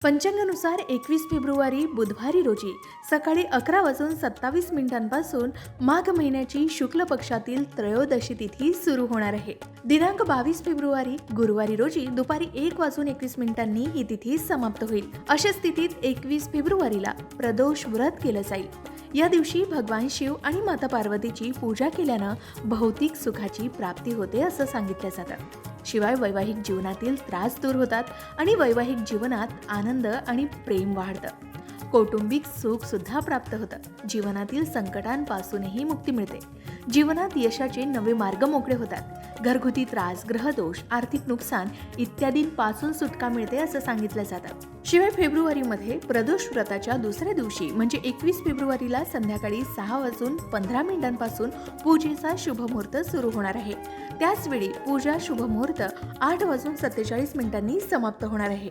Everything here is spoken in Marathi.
पंचांगानुसार 21 फेब्रुवारी बुधवारी रोजी सकाळी 11:27 माघ महिन्याची शुक्ल पक्षातील त्रयोदशी तिथी सुरू होणार आहे. दिनांक 22 फेब्रुवारी गुरुवारी रोजी दुपारी 1:21 ही तिथी समाप्त होईल. अशा स्थितीत 21 फेब्रुवारीला प्रदोष व्रत केलं जाईल. या दिवशी भगवान शिव आणि माता पार्वतीची पूजा केल्यानं भौतिक सुखाची प्राप्ती होते असं सांगितलं जातं. शिवाय वैवाहिक जीवनातील त्रास दूर होतात आणि वैवाहिक जीवनात आनंद आणि प्रेम वाढतं. कौटुंबिक सुख सुद्धा प्राप्त होतं. जीवनातील संकटांपासूनही मुक्ती मिळते. जीवनात यशाचे नवे मार्ग मोकळे होतात. घरगुती त्रास, ग्रहदोष, आर्थिक नुकसान इत्यादींपासून सुटका मिळते असं सांगितलं जातं. शिवाय फेब्रुवारीमध्ये प्रदोष व्रताच्या दुसऱ्या दिवशी म्हणजे 21 फेब्रुवारीला संध्याकाळी 6:15 पूजेचा शुभमुहूर्त सुरू होणार आहे. त्याचवेळी पूजा शुभमुहूर्त 8:47 समाप्त होणार आहे.